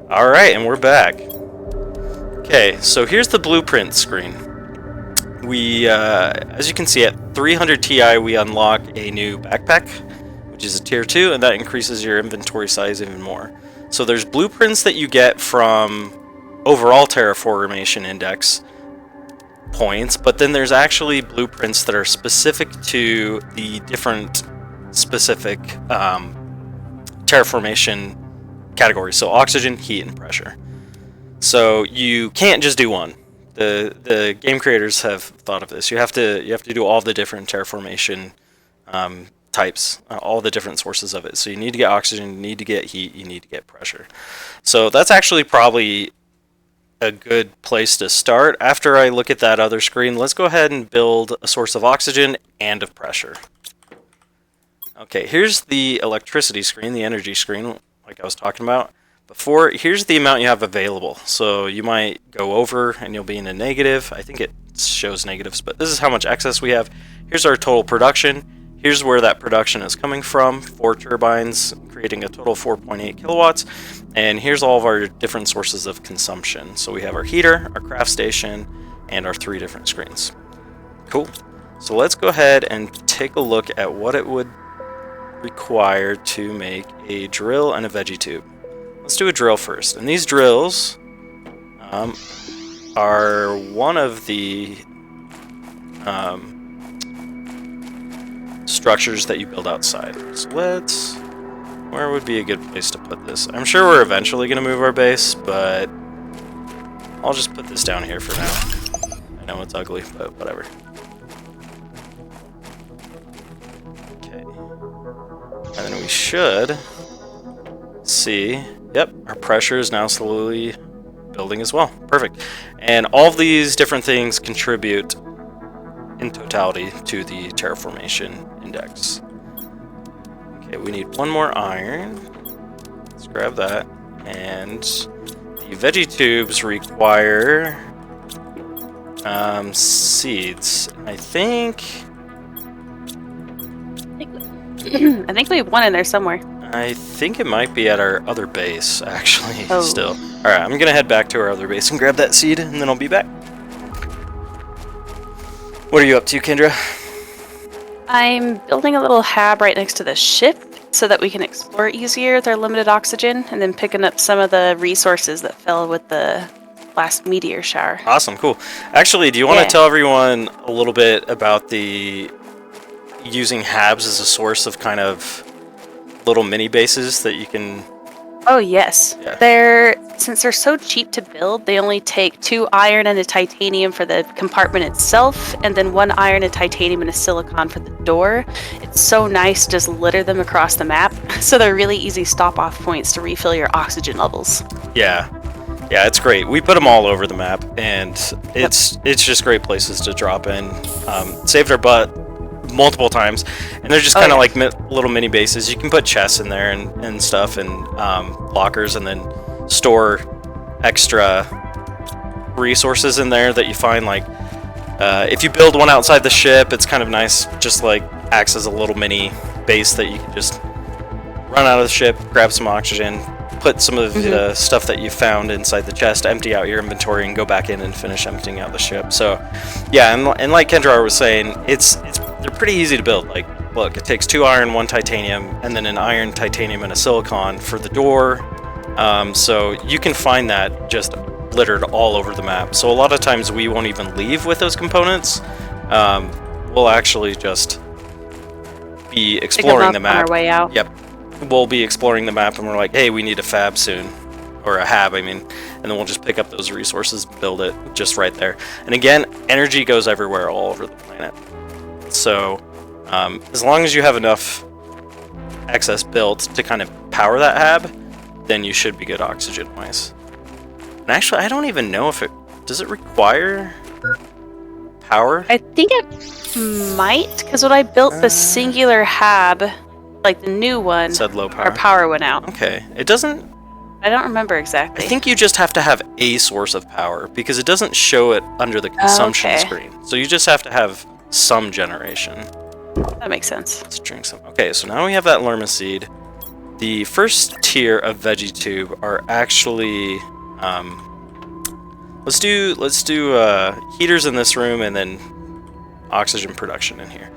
Alright, and we're back. Okay, so here's the blueprint screen. We, as you can see, at 300 Ti we unlock a new backpack, which is a tier 2, and that increases your inventory size even more. So there's blueprints that you get from overall Terraformation Index points, but then there's actually blueprints that are specific to the different specific Terraformation categories. So oxygen, heat, and pressure. So you can't just do one. The game creators have thought of this. You have to do all the different Terraformation types, all the different sources of it. So you need to get oxygen, you need to get heat, you need to get pressure. So that's actually probably a good place to start. After I look at that other screen, let's go ahead and build a source of oxygen and of pressure. Okay, here's the electricity screen, the energy screen, like I was talking about before. Here's the amount you have available. So you might go over and you'll be in a negative. I think it shows negatives, but this is how much excess we have. Here's our total production. Here's where that production is coming from. 4 turbines creating a total of 4.8 kilowatts. And here's all of our different sources of consumption. So we have our heater, our craft station, and our 3 different screens. Cool. So let's go ahead and take a look at what it would require to make a drill and a veggie tube. Let's do a drill first. And these drills are one of the structures that you build outside. So where would be a good place to put this? I'm sure we're eventually going to move our base, but I'll just put this down here for now. I know it's ugly, but whatever. Okay. And then we should see, yep, our pressure is now slowly building as well. Perfect. And all of these different things contribute in totality to the Terraformation Index. Okay, we need 1 more iron. Let's grab that. And the veggie tubes require seeds. I think we have one in there somewhere. I think it might be at our other base, actually, still. Alright, I'm gonna head back to our other base and grab that seed, and then I'll be back. What are you up to, Kendra? I'm building a little hab right next to the ship so that we can explore easier with our limited oxygen, and then picking up some of the resources that fell with the last meteor shower. Awesome, cool. Actually, do you want to tell everyone a little bit about the using habs as a source of kind of little mini bases that you can... Oh yes, since they're so cheap to build, they only take 2 iron and a titanium for the compartment itself, and then 1 iron, a titanium, and a silicon for the door. It's so nice to just litter them across the map, so they're really easy stop-off points to refill your oxygen levels. Yeah, it's great. We put them all over the map, and it's just great places to drop in. Saved our butt multiple times, and they're just kind of like little mini bases. You can put chests in there and stuff, and lockers, and then store extra resources in there that you find. Like if you build one outside the ship, it's kind of nice, just like acts as a little mini base that you can just run out of the ship, grab some oxygen, put some of the stuff that you found inside the chest, empty out your inventory, and go back in and finish emptying out the ship. So yeah, and like Kendra was saying, they're pretty easy to build. Like, look, it takes 2 iron, 1 titanium, and then an iron, titanium, and a silicon for the door. So you can find that just littered all over the map. So a lot of times we won't even leave with those components. We'll actually just be exploring the map. On our way out. Yep. We'll be exploring the map, and we're like, hey, we need a fab soon. Or a hab, I mean. And then we'll just pick up those resources, build it just right there. And again, energy goes everywhere all over the planet. So as long as you have enough excess built to kind of power that hab, then you should be good oxygen-wise. And actually, I don't even know if does it require power? I think it might, because when I built the singular hab, like the new one, said low power. Our power went out. Okay, it doesn't... I don't remember exactly. I think you just have to have a source of power, because it doesn't show it under the consumption screen. So you just have to have some generation. That makes sense. Let's drink some. Okay, so now we have that lerma seed. The first tier of veggietube are actually let's do heaters in this room and then oxygen production in here.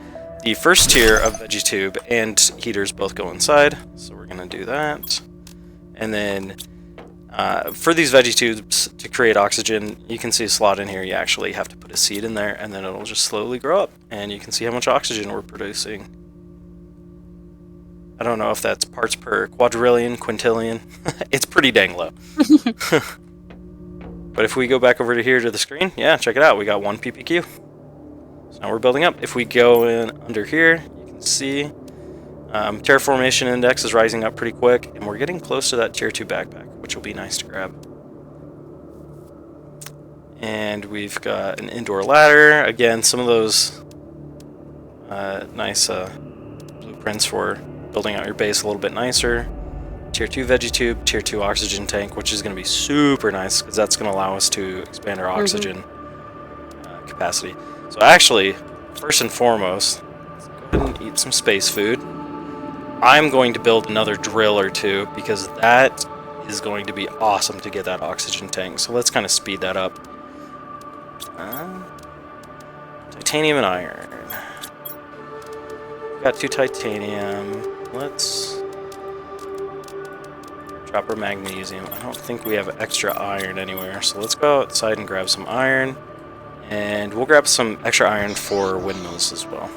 The first tier of veggietube and heaters both go inside, so we're gonna do that. And then for these veggietubes to create oxygen, you can see a slot in here. You actually have to put a seed in there, and then it'll just slowly grow up, and you can see how much oxygen we're producing. I don't know if that's parts per quadrillion, quintillion. It's pretty dang low. But if we go back over to here to the screen, yeah, check it out. We got 1 ppq. So now we're building up. If we go in under here, you can see terraformation index is rising up pretty quick, and we're getting close to that tier 2 backpack, which will be nice to grab. And we've got an indoor ladder. Again, some of those nice blueprints for building out your base a little bit nicer. Tier 2 veggietube, tier 2 oxygen tank, which is going to be super nice because that's going to allow us to expand our oxygen capacity. So actually, first and foremost, let's go ahead and eat some space food. I'm going to build another drill or two because that is going to be awesome to get that oxygen tank. So let's kind of speed that up. Titanium and iron. Got 2 titanium. Let's drop our magnesium. I don't think we have extra iron anywhere, so let's go outside and grab some iron. And we'll grab some extra iron for windmills as well.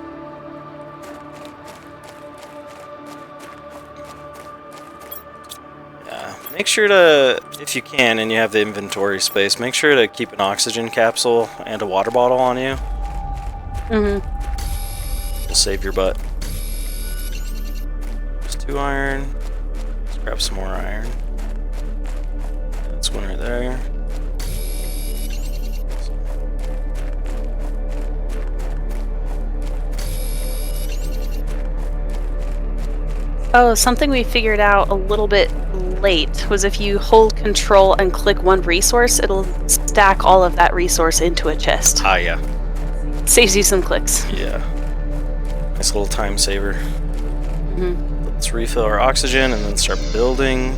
Yeah, make sure to, if you can and you have the inventory space, make sure to keep an oxygen capsule and a water bottle on you. Will save your butt. 2 iron. Let's grab some more iron. That's one right there. Oh, something we figured out a little bit late was if you hold control and click one resource, it'll stack all of that resource into a chest. Ah, yeah. Saves you some clicks. Yeah. Nice little time saver. Let's refill our oxygen and then start building.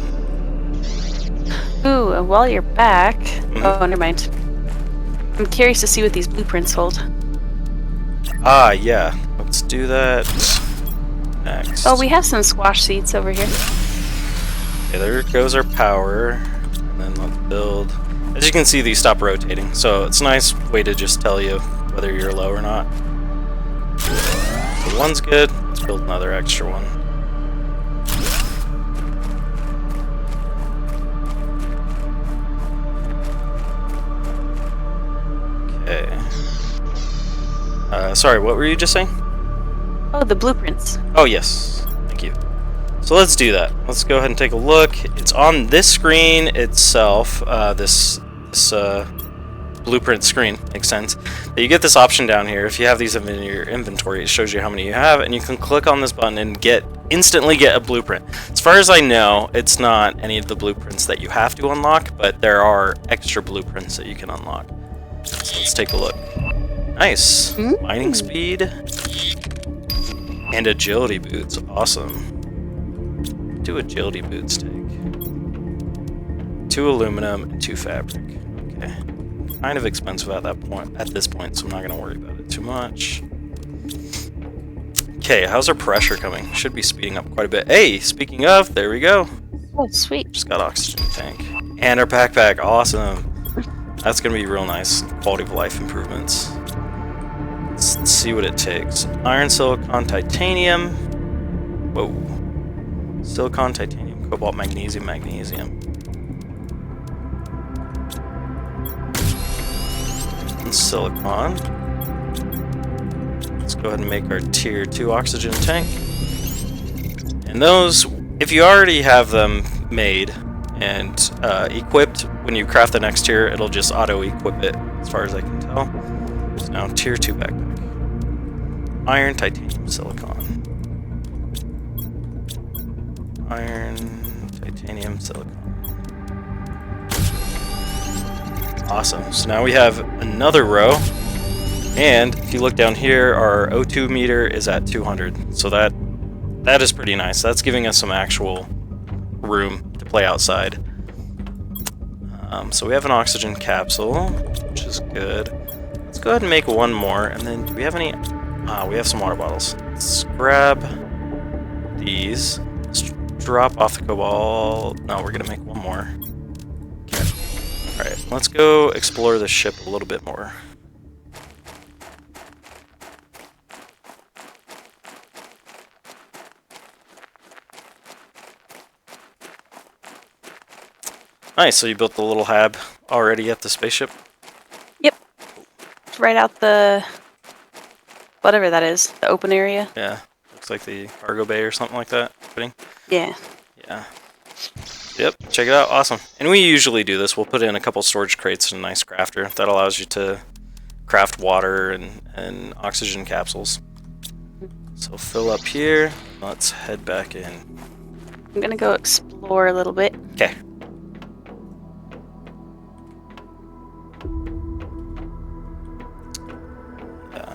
Ooh, and while you're back... Oh, never mind. I'm curious to see what these blueprints hold. Ah, yeah. Let's do that next. Oh, we have some squash seeds over here. Okay, there goes our power. And then let's build. As you can see, these stop rotating. So it's a nice way to just tell you whether you're low or not. So one's good. Let's build another extra one. Okay. Sorry, what were you just saying? Oh, the blueprints. Oh, yes. Thank you. So let's do that. Let's go ahead and take a look. It's on this screen itself, this blueprint screen, makes sense. But you get this option down here. If you have these in your inventory, it shows you how many you have, and you can click on this button and instantly get a blueprint. As far as I know, it's not any of the blueprints that you have to unlock, but there are extra blueprints that you can unlock. So let's take a look. Nice. Mining speed and agility boots. Awesome. What do agility boots take? 2 aluminum and 2 fabric. Okay. Kind of expensive at this point, so I'm not gonna worry about it too much. Okay, how's our pressure coming? Should be speeding up quite a bit. Hey, speaking of, there we go. Oh, sweet. Just got oxygen tank. And our backpack, awesome. That's gonna be real nice. Quality of life improvements. Let's see what it takes. Iron, silicon, titanium. Whoa. Silicon, titanium, cobalt, magnesium, magnesium. And silicon. Let's go ahead and make our tier 2 oxygen tank. And those, if you already have them made and equipped, when you craft the next tier, it'll just auto-equip it, as far as I can tell. So now tier 2 backpack. Iron, titanium, silicon. Iron, titanium, silicon. Awesome. So now we have another row. And if you look down here, our O2 meter is at 200. So that that is pretty nice. That's giving us some actual room to play outside. So we have an oxygen capsule, which is good. Let's go ahead and make one more, and then do we have any? We have some water bottles. Let's grab these. Let's drop off the cobalt. No, we're gonna make one more. Okay. Alright, let's go explore the ship a little bit more. Nice, so you built the little hab already at the spaceship? Yep. It's right out the... whatever that is. The open area. Yeah. Looks like the cargo bay or something like that. Yeah. Yeah. Yep, check it out. Awesome. And we usually do this. We'll put in a couple storage crates and a nice crafter. That allows you to craft water and oxygen capsules. So fill up here. Let's head back in. I'm gonna go explore a little bit. Okay.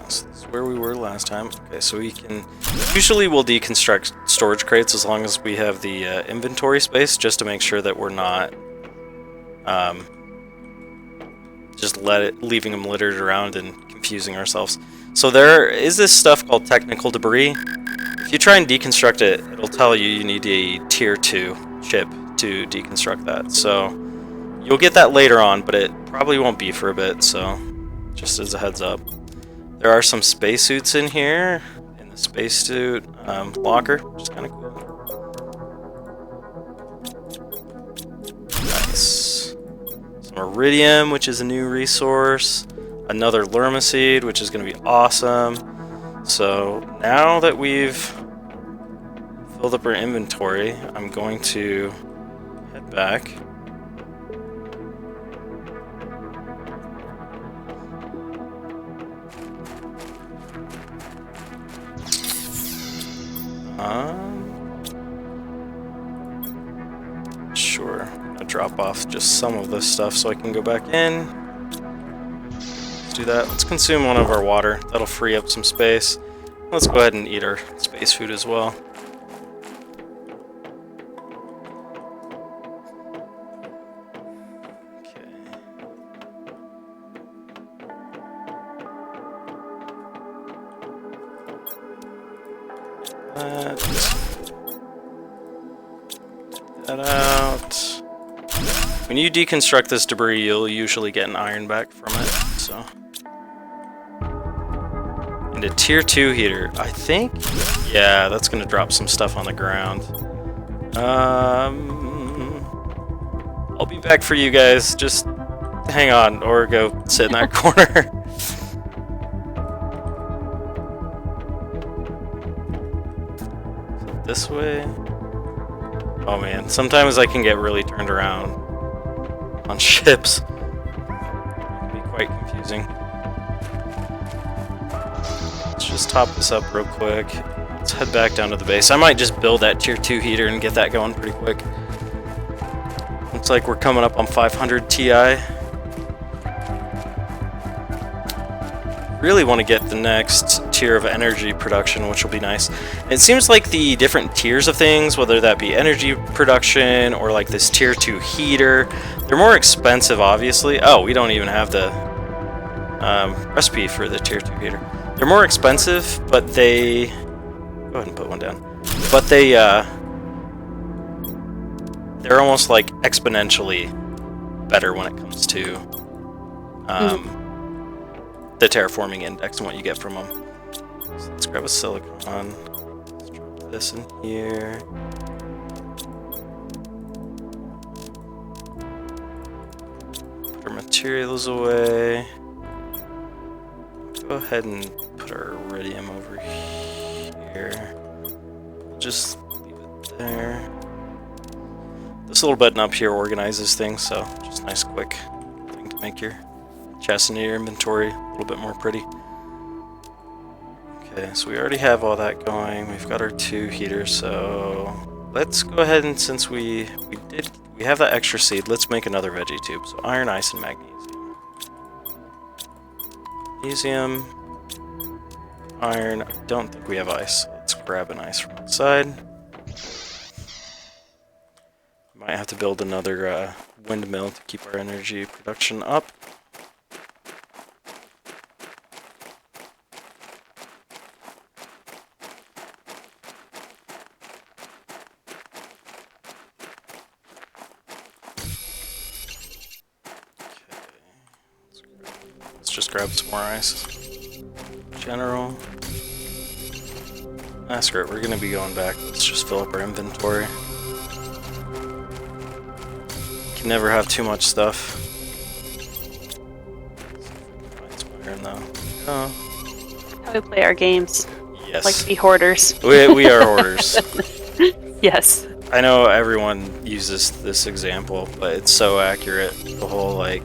So this is where we were last time. Okay, so we can... Usually we'll deconstruct storage crates as long as we have the inventory space, just to make sure that we're not just leaving them littered around and confusing ourselves. So there is this stuff called technical debris. If you try and deconstruct it, it'll tell you need a tier 2 chip to deconstruct that. So you'll get that later on, but it probably won't be for a bit, so just as a heads up. There are some spacesuits in here, in the spacesuit locker, which is kind of cool. Nice. Some iridium, which is a new resource. Another lermaseed, which is going to be awesome. So now that we've filled up our inventory, I'm going to head back. Sure, I'm gonna drop off just some of this stuff so I can go back in. Let's do that. Let's consume one of our water. That'll free up some space. Let's go ahead and eat our space food as well. That out. When you deconstruct this debris, you'll usually get an iron back from it. So, and a tier 2 heater. I think, yeah, that's gonna drop some stuff on the ground. I'll be back for you guys. Just hang on, or go sit in that corner. This way. Oh man, sometimes I can get really turned around on ships. It can be quite confusing. Let's just top this up real quick. Let's head back down to the base. I might just build that tier 2 heater and get that going pretty quick. Looks like we're coming up on 500 Ti. Really want to get the next tier of energy production, which will be nice. It seems like the different tiers of things, whether that be energy production or like this tier 2 heater, they're more expensive, obviously. Oh, we don't even have the recipe for the tier 2 heater. They're more expensive, but they... Go ahead and put one down. But they're almost like exponentially better when it comes to the terraforming index and what you get from them. So let's grab a silicon. Let's drop this in here. Put our materials away. Go ahead and put our iridium over here. Just leave it there. This little button up here organizes things, so just a nice quick thing to make your chest and your inventory a little bit more pretty. Okay, so we already have all that going. We've got our 2 heaters, so let's go ahead and since we have that extra seed, let's make another veggie tube. So iron, ice, and magnesium. Magnesium, iron. I don't think we have ice. Let's grab an ice from side. Might have to build another windmill to keep our energy production up. Let's just grab some more ice. General. Ah, screw it, we're gonna be going back. Let's just fill up our inventory. Can never have too much stuff. Find some iron though. Oh. How we play our games. Yes. Like to be hoarders. We are hoarders. Yes. I know everyone uses this example, but it's so accurate. The whole, like,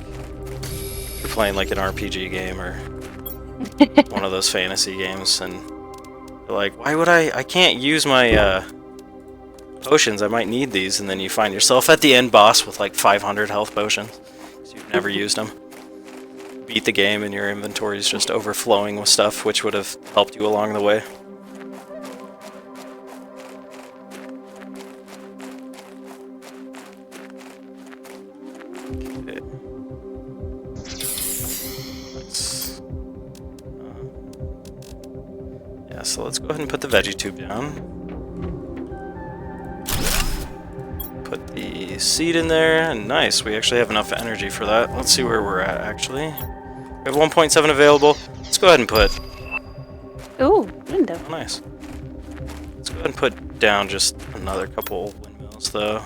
you're playing like an RPG game or one of those fantasy games, and you're like, why would I can't use my potions, I might need these, and then you find yourself at the end boss with like 500 health potions, so you've never used them. Beat the game and your inventory is just overflowing with stuff, which would have helped you along the way. Okay. Yeah, so let's go ahead and put the veggie tube down. Put the seed in there, and nice, we actually have enough energy for that. Let's see where we're at, actually. We have 1.7 available. Let's go ahead and put... Ooh, window. Oh, nice. Let's go ahead and put down just another couple windmills, though.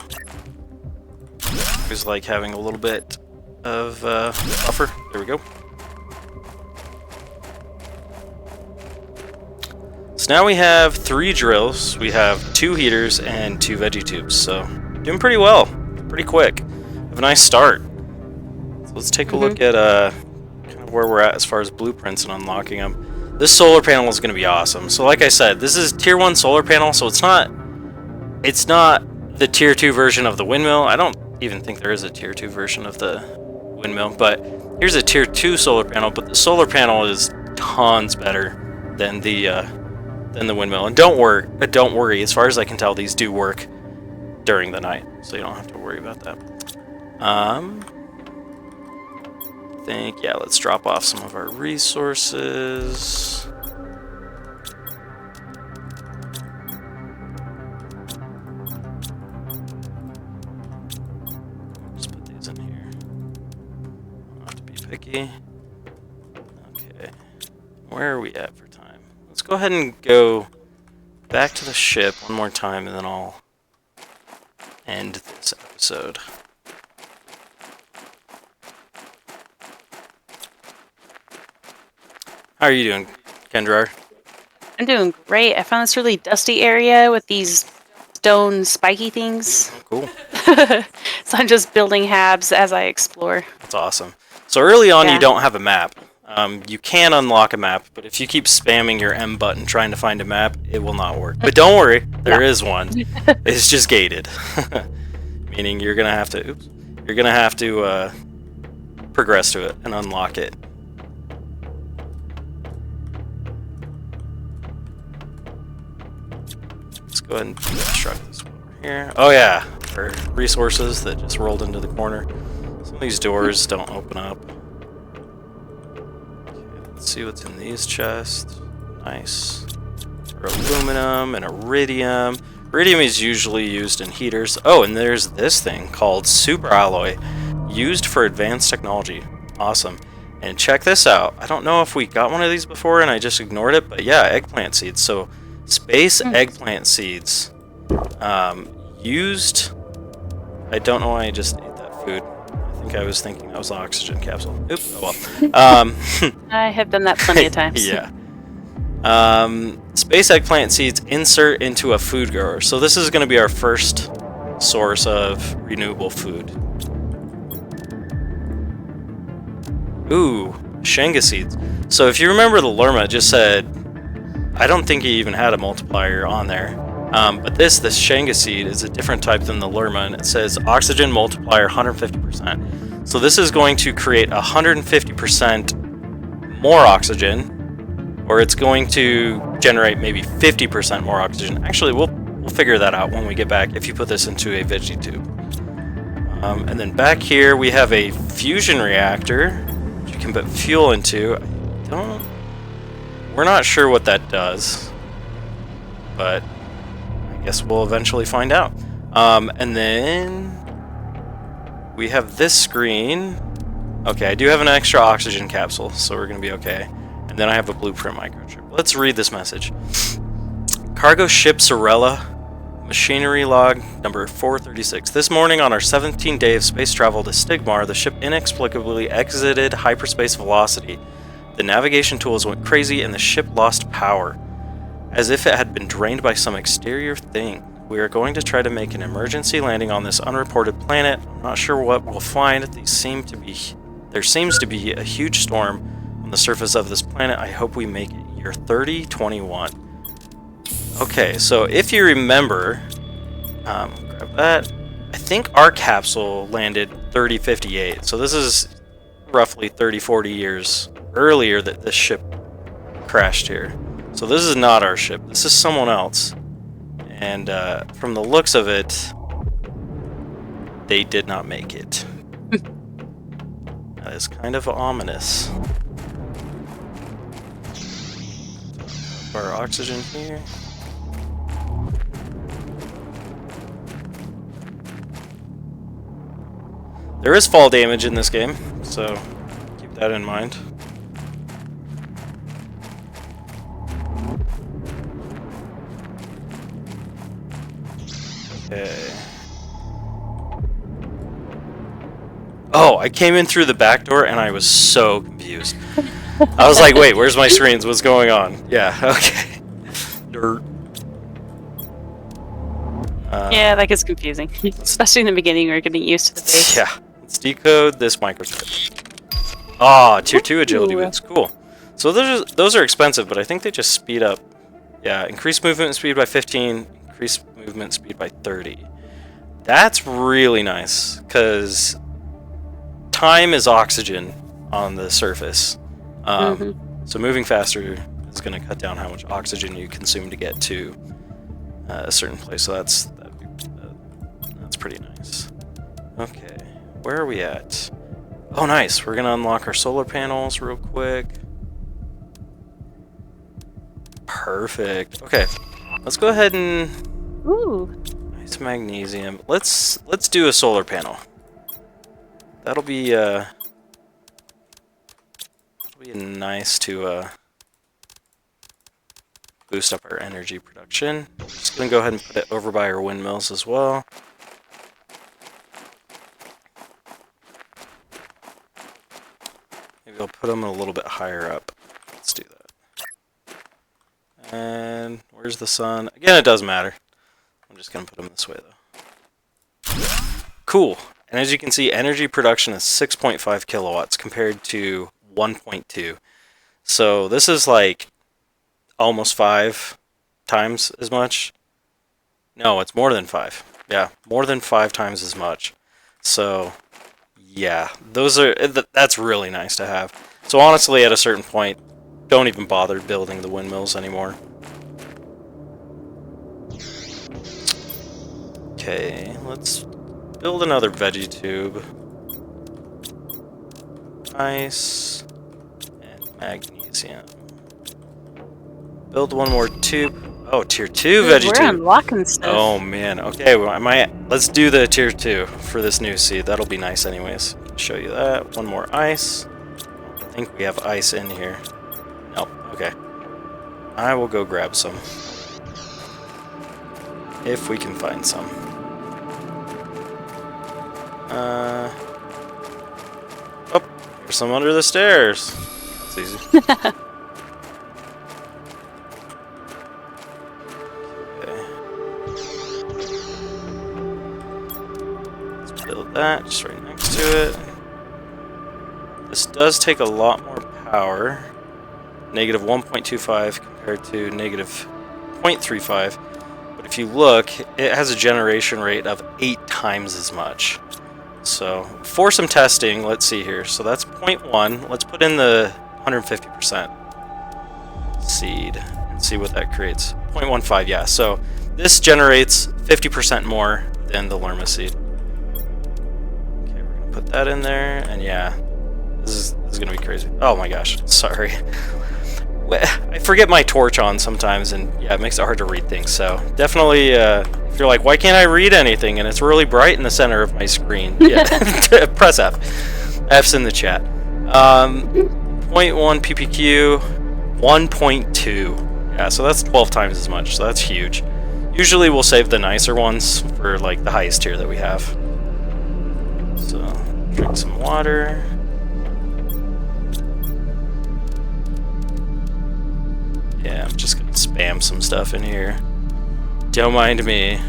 I always like having a little bit of buffer. There we go. So now we have 3 drills, we have 2 heaters, and 2 veggie tubes, so doing pretty well, pretty quick. Have a nice start. So let's take a look at kind of where we're at as far as blueprints and unlocking them. This solar panel is going to be awesome. So like I said, this is tier 1 solar panel, so it's not the tier 2 version of the windmill. I don't even think there is a tier 2 version of the windmill, but here's a tier 2 solar panel, but the solar panel is tons better than the windmill. And don't worry, as far as I can tell, these do work during the night, so you don't have to worry about that. Yeah, let's drop off some of our resources. Just put these in here. Don't have to be picky. Okay, where are we at for time? Let's go ahead and go back to the ship one more time, and then I'll end this episode. How are you doing, Kendra? I'm doing great. I found this really dusty area with these stone spiky things. Oh, cool. So I'm just building habs as I explore. That's awesome. So early on, Yeah. you don't have a map. You can unlock a map, but if you keep spamming your M button trying to find a map, it will not work. But don't worry, there is one. It's just gated, meaning you're gonna have to progress to it and unlock it. Let's go ahead and construct this one over here. Oh yeah, for resources that just rolled into the corner. Some of these doors don't open up. Let's see what's in these chests. Nice. For aluminum and iridium. Iridium is usually used in heaters. Oh, and there's this thing called super alloy, used for advanced technology. Awesome. And check this out. I don't know if we got one of these before and I just ignored it, but yeah, eggplant seeds. So space eggplant seeds used. I don't know why I just ate that food. I think I was thinking that was an oxygen capsule. Oops, oh well. I have done that plenty of times. Yeah. Space eggplant seeds insert into a food grower. So this is going to be our first source of renewable food. Ooh, Shenga seeds. So if you remember, the Lerma just said, I don't think he even had a multiplier on there. But this Shenga seed is a different type than the Lerma, and it says oxygen multiplier 150%. So this is going to create 150% more oxygen, or it's going to generate maybe 50% more oxygen. Actually, we'll figure that out when we get back if you put this into a veggie tube. And then back here we have a fusion reactor, which you can put fuel into. We're not sure what that does, but I guess we'll eventually find out. And then we have this screen. Okay, I do have an extra oxygen capsule, so we're going to be okay. And then I have a blueprint microchip. Let's read this message. Cargo ship Sorella, machinery log number 436. This morning on our 17th day of space travel to Stigmar, the ship inexplicably exited hyperspace velocity. The navigation tools went crazy and the ship lost power, as if it had been drained by some exterior thing. We are going to try to make an emergency landing on this unreported planet. I'm not sure what we'll find. There seems to be a huge storm on the surface of this planet. I hope we make it. Year 3021. Okay, so if you remember, grab that. I think our capsule landed 3058. So this is roughly 30-40 years earlier that this ship crashed here. So this is not our ship. This is someone else. And from the looks of it, they did not make it. That is kind of ominous. Our oxygen here. There is fall damage in this game, so keep that in mind. Okay. Oh, I came in through the back door and I was so confused. I was like, wait, where's my screens? What's going on? Yeah, okay. Dirt. Yeah, that gets confusing. Especially in the beginning, we're getting used to the base. Yeah. Let's decode this microchip. Ah, tier 2 agility boots. Cool. So those are expensive, but I think they just speed up. Yeah, increase movement speed by 15, increase movement speed by 30. That's really nice, because time is oxygen on the surface. So moving faster is going to cut down how much oxygen you consume to get to a certain place. So that's pretty nice. Okay, where are we at? Oh, nice. We're going to unlock our solar panels real quick. Perfect. Okay, let's go ahead and... Ooh. Nice magnesium. Let's do a solar panel. That'll be nice to boost up our energy production. Just gonna go ahead and put it over by our windmills as well. Maybe I'll put them a little bit higher up. Let's do that. And where's the sun? Again, it doesn't matter. I'm just gonna put them this way though. Cool. And as you can see, energy production is 6.5 kilowatts compared to 1.2. So this is like almost 5 times as much. No, it's more than 5. Yeah, more than 5 times as much. So yeah, that's really nice to have. So honestly, at a certain point, don't even bother building the windmills anymore. Okay, let's build another veggie tube. Ice and magnesium. Build one more tube. Oh, tier 2 veggie tube. We're unlocking stuff. Oh man. Okay, well, let's do the tier 2 for this new seed. That'll be nice anyways. Show you that. One more ice. I think we have ice in here. Nope. Okay. I will go grab some. If we can find some. Oh, there's some under the stairs. That's easy. Okay. Let's build that just right next to it. This does take a lot more power. Negative 1.25 compared to negative 0.35. But if you look, it has a generation rate of 8 times as much. So for some testing, let's see here. So that's 0.1. Let's put in the 150%. seed and see what that creates. 0.15, yeah. So this generates 50% more than the Lerma seed. Okay, we're gonna put that in there, and yeah, this is gonna be crazy. Oh my gosh, sorry. I forget my torch on sometimes, and yeah, it makes it hard to read things. So definitely, if you're like, why can't I read anything? And it's really bright in the center of my screen. Yeah, press F. F's in the chat. 0.1 ppq, 1.2. Yeah, so that's 12 times as much. So that's huge. Usually we'll save the nicer ones for like the highest tier that we have. So drink some water. Yeah, I'm just gonna spam some stuff in here. Don't mind me.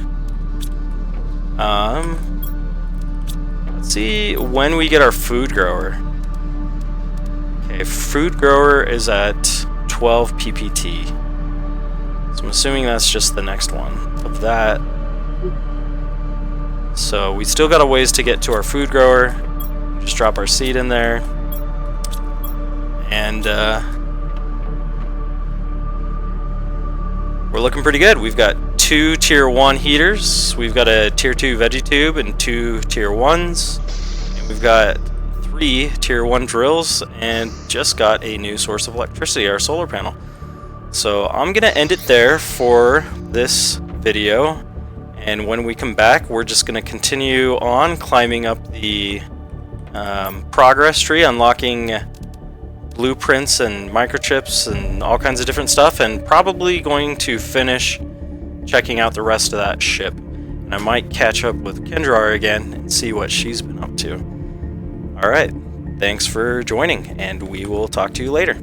Let's see when we get our food grower. Okay, food grower is at 12 ppt. So I'm assuming that's just the next one of that. So we still got a ways to get to our food grower. Just drop our seed in there. And we're looking pretty good. We've got 2 tier 1 heaters, we've got a tier 2 veggietube and 2 tier 1s, and we've got 3 tier 1 drills, and just got a new source of electricity, our solar panel. So I'm gonna end it there for this video, and when we come back we're just gonna continue on climbing up the progress tree, unlocking blueprints and microchips and all kinds of different stuff, and probably going to finish checking out the rest of that ship. And I might catch up with Kendra again and see what she's been up to. Alright, thanks for joining, and we will talk to you later.